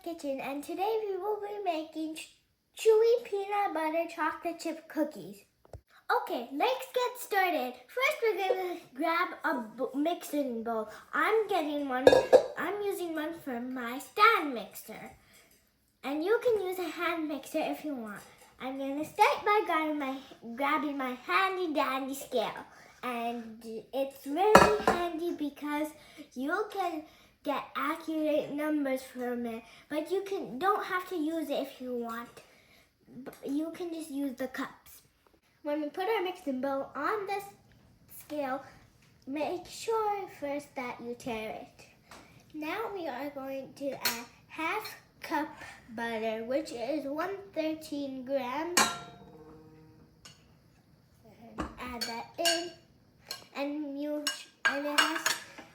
Kitchen, and today we will be making chewy peanut butter chocolate chip cookies. Okay, let's get started. First, we're gonna grab a mixing bowl. I'm using one for my stand mixer, and you can use a hand mixer if you want. I'm gonna start by grabbing my handy dandy scale, and it's really handy because you can get accurate numbers from it, but you don't have to use it if you want. You can just use the cups. When we put our mixing bowl on the scale, make sure first that you tare it. Now we are going to add half cup butter, which is 113 grams. And add that in, and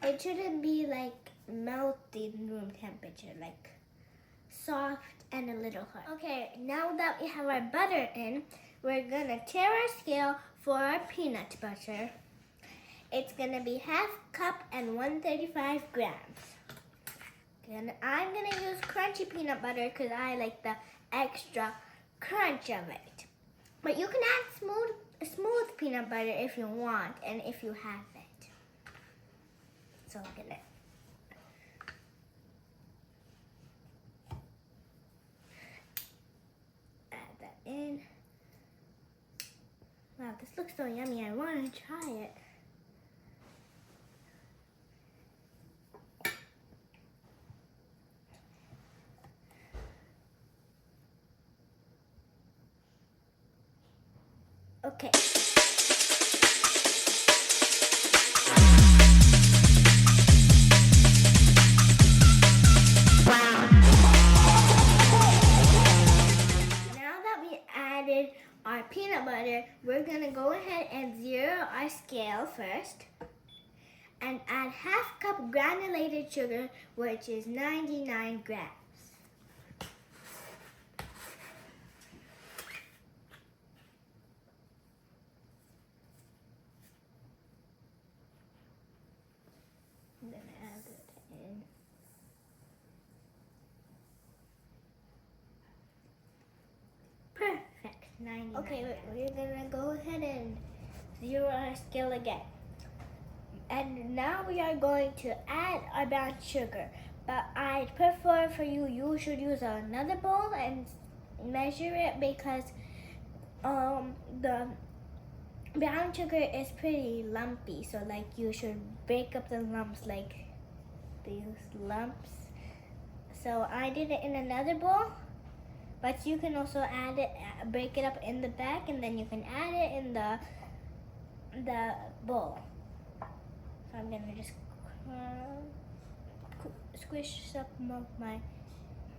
it shouldn't be like melting room temperature, like soft and a little hard. Okay, now that we have our butter in, we're gonna tare our scale for our peanut butter. It's gonna be half cup and 135 grams. And I'm gonna use crunchy peanut butter because I like the extra crunch of it. But you can add smooth peanut butter if you want and if you have it. So I'm gonna add that in. Wow, this looks so yummy. I want to try it. Okay. Now that we added our peanut butter, we're gonna go ahead and zero our scale first and add half cup granulated sugar, which is 99 grams. I'm gonna add it in. Perfect, 99. Okay, we're gonna go ahead and zero our scale again. And now we are going to add our brown sugar. But I prefer for you should use another bowl and measure it because the brown sugar is pretty lumpy. So like you should break up the lumps like these lumps. So I did it in another bowl. But you can also break it up in the back, and then you can add it in the bowl. So I'm gonna just squish some of my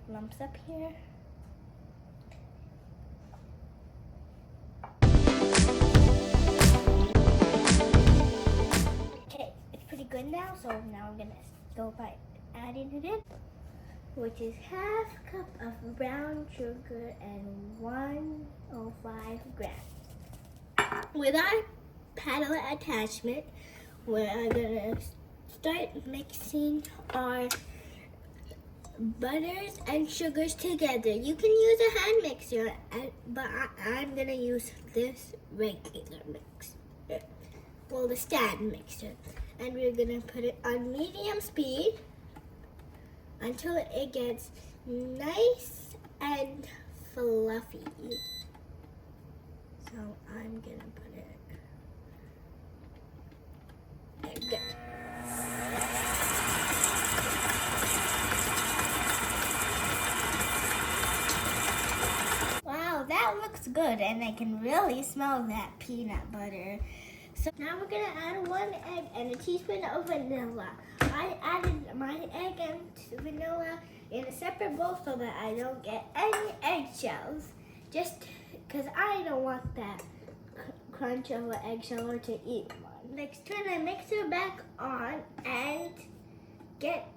lumps up here. Okay, it's pretty good now. So now I'm gonna go by adding it in, which is half cup of brown sugar and 105 grams. With our paddle attachment, we're gonna start mixing our butters and sugars together. You can use a hand mixer, but I'm gonna use this regular mixer, well, the stand mixer. And we're gonna put it on medium speed until it gets nice and fluffy. So I'm gonna put it there. Wow, that looks good, and I can really smell that peanut butter. So now we're gonna add 1 egg and a teaspoon of vanilla. I added my egg and vanilla in a separate bowl so that I don't get any eggshells. Just because I don't want that crunch of an eggshell or to eat one. Next, turn the mixer back on and get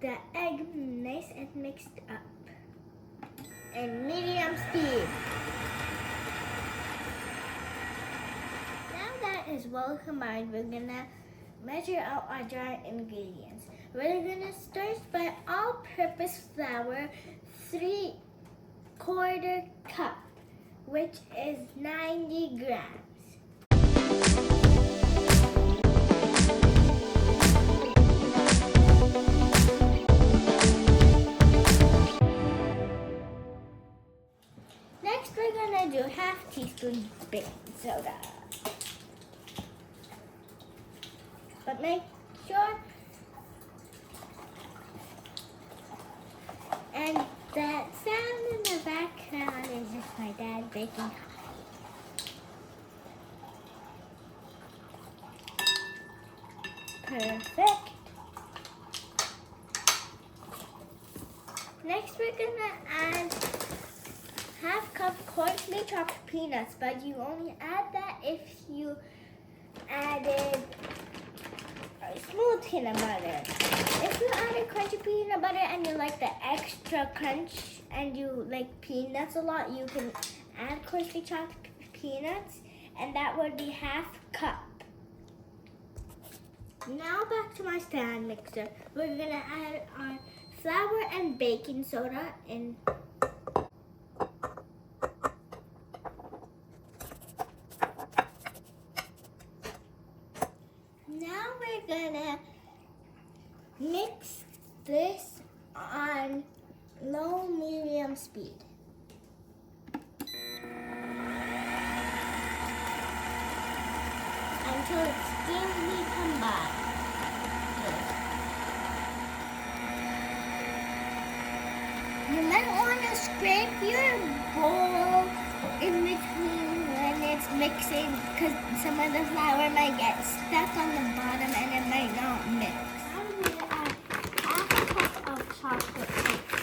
the egg nice and mixed up. And medium speed. Now that is well combined, we're gonna measure out our dry ingredients. We're gonna start by all-purpose all-purpose flour, 3/4 cup, which is 90 grams. Next, we're gonna do 1/2 teaspoon baking soda. But make sure, and that sound in the background is just my dad baking coffee. Perfect. Next, we're gonna add 1/2 cup coarsely chopped peanuts, but you only add that if you added smooth peanut butter. If you added crunchy peanut butter and you like the extra crunch and you like peanuts a lot, you can add coarsely chopped peanuts, and that would be 1/2 cup. Now back to my stand mixer. We're gonna add our flour and baking soda in. Now we're gonna mix this on low-medium speed. Until it's evenly combined. You might want to scrape your bowl in between when it's mixing, because some of the flour might get stuck on the bottom and it might not mix. I'm going to add 1/2 cup of chocolate chips.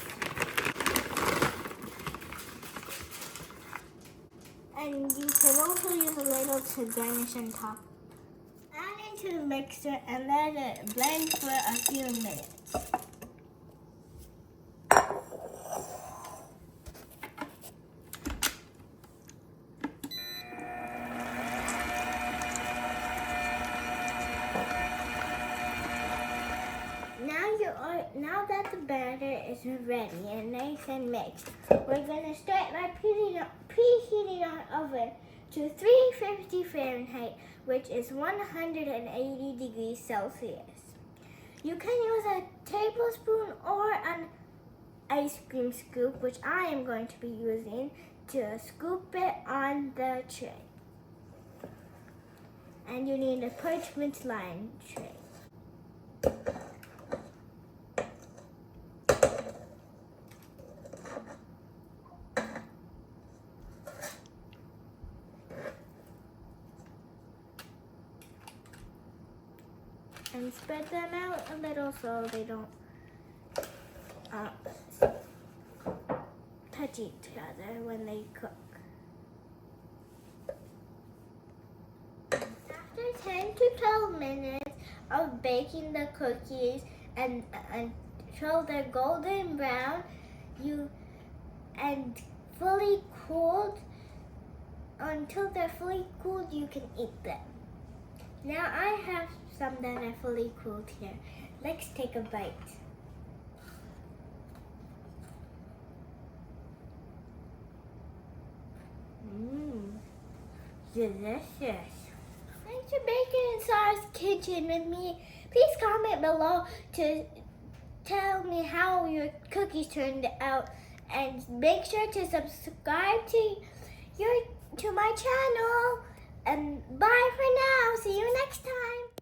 And you can also use a little to garnish on top. Add into the mixer and let it blend for a few minutes. Now that the batter is ready and nice and mixed, we're going to start by preheating our oven to 350 Fahrenheit, which is 180 degrees Celsius. You can use a tablespoon or an ice cream scoop, which I am going to be using, to scoop it on the tray. And you need a parchment lined tray. And spread them out a little so they don't touch each other when they cook. After 10 to 12 minutes of baking the cookies and until they're golden brown, until they're fully cooled, you can eat them. Now I have some that are fully cooled here. Let's take a bite. Delicious. Thanks for baking in Sarah's kitchen with me. Please comment below to tell me how your cookies turned out, and make sure to subscribe to my channel. And bye for now. See you next time.